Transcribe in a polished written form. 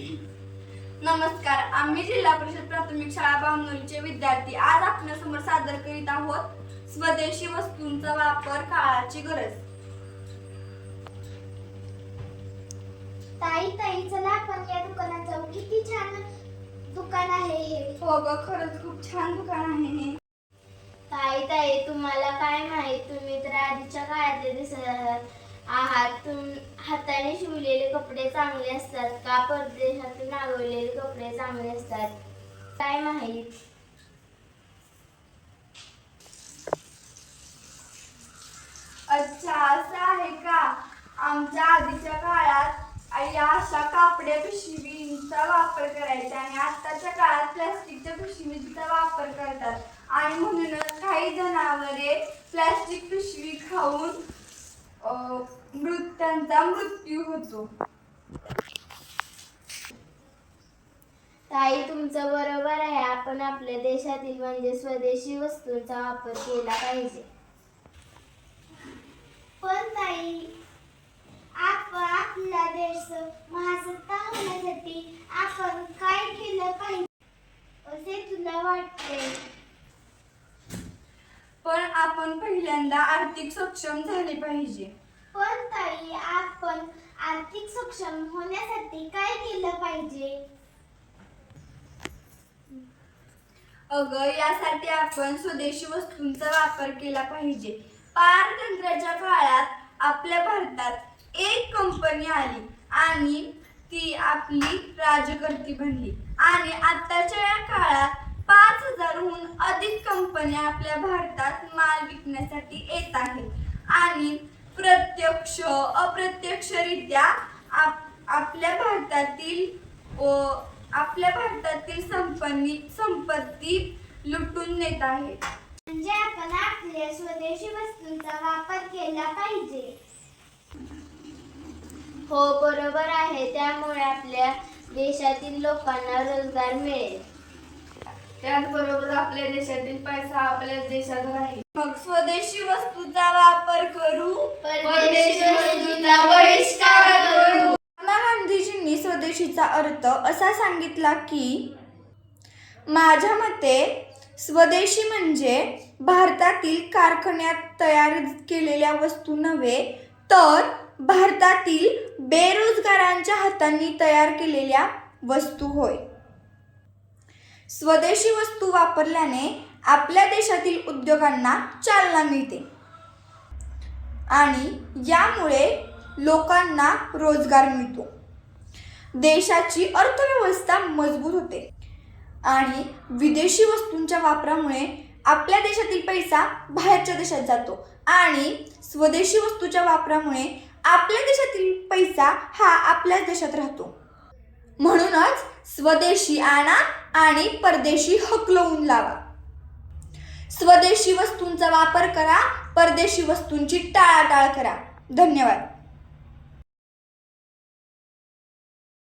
नमस्कार, आम्ही जिल्हा परिषद प्राथमिक शाळा बामनोलीचे विद्यार्थी आज आपल्यासमोर सादर करीत आहोत स्वदेशी वस्तूंचा वापर काळाची गरज। ताई चला आपण या दुकानात जाऊ। किती छान दुकान आहे हे। हो ग, खरंच खूप छान दुकान आहे हे। ताई तुम्हाला काय माहित, तुम्ही तर आधीच्या काळातले दिसत आहात। हाताने शिवलेले कपडे चांगले असतात का परदेशातून मागवलेले कपडे चांगले असतात, काय माहित? अच्छा, असं आहे का? आमच्या आधीच्या काळात या अशा कापड्या पिशवींचा वापर करायचा आणि आताच्या काळात प्लास्टिकच्या पिशवींचा वापर करतात आणि म्हणूनच काही जनावरे प्लास्टिक पिशवी खाऊन त्यांचा मृत्यू होतो। ताई तुमचं बरोबर आहे। आपण आपल्या देशातील म्हणजे स्वदेशी वस्तूंचा वापर केला पाहिजे। पण ताई, आपला देश महासत्ता होण्यासाठी आपण काय केलं पाहिजे असे तुला वाटते? पण आपण पहिल्यांदा आर्थिक सक्षम झाले पाहिजे। पण ताई, आपण आर्थिक सक्षम होण्यासाठी काय केलं पाहिजे? अगं, यासाठी आपण स्वदेशी वस्तूंचा वापर केला पाहिजे। पारतंत्र्याच्या काळात आपल्या भारतात एक कंपनी आली आणि ती आपली राजकर्ती बनली आणि आताच्या या काळात 5000हून अधिक कंपन्या आपल्या भारतात माल विकण्यासाठी येत आहेत आणि प्रत्यक्ष अप्रत्यक्षरित्या आपल्या भारतातील संपत्ती लुटून नेत आहेत। म्हणजे आपण आपल्या स्वदेशी वस्तूंचा वापर केला पाहिजे। हो, बरोबर आहे। त्यामुळे आपल्या देशातील लोकांना रोजगार मिळेल। त्याचबरोबर आपल्या देशातील पैसा आपल्या देशात राहील। मग स्वदेशी वस्तूंचा वापर करू, परदेशी वस्तूंचा बहिष्कार करू। महात्मा गांधीजींनी स्वदेशीचा अर्थ असा सांगितला की, माझ्या मते स्वदेशी म्हणजे भारतातील कारखान्यात तयार केलेल्या वस्तू नव्हे, तर भारतातील बेरोजगारांच्या हातांनी तयार केलेल्या वस्तू होय। स्वदेशी वस्तू वापरल्याने आपल्या देशातील उद्योगांना चालना मिळते आणि यामुळे लोकांना रोजगार मिळतो। देशाची अर्थव्यवस्था मजबूत होते आणि विदेशी वस्तूंच्या वापरामुळे आपल्या देशातील पैसा बाहेरच्या देशात जातो आणि स्वदेशी वस्तूच्या वापरामुळे आपल्या देशातील पैसा हा आपल्याच देशात राहतो। म्हणूनच स्वदेशी आणा आणि परदेशी हकलवून लावा। स्वदेशी वस्तूंचा वापर करा, परदेशी वस्तूंची टाळाटाळ करा। धन्यवाद।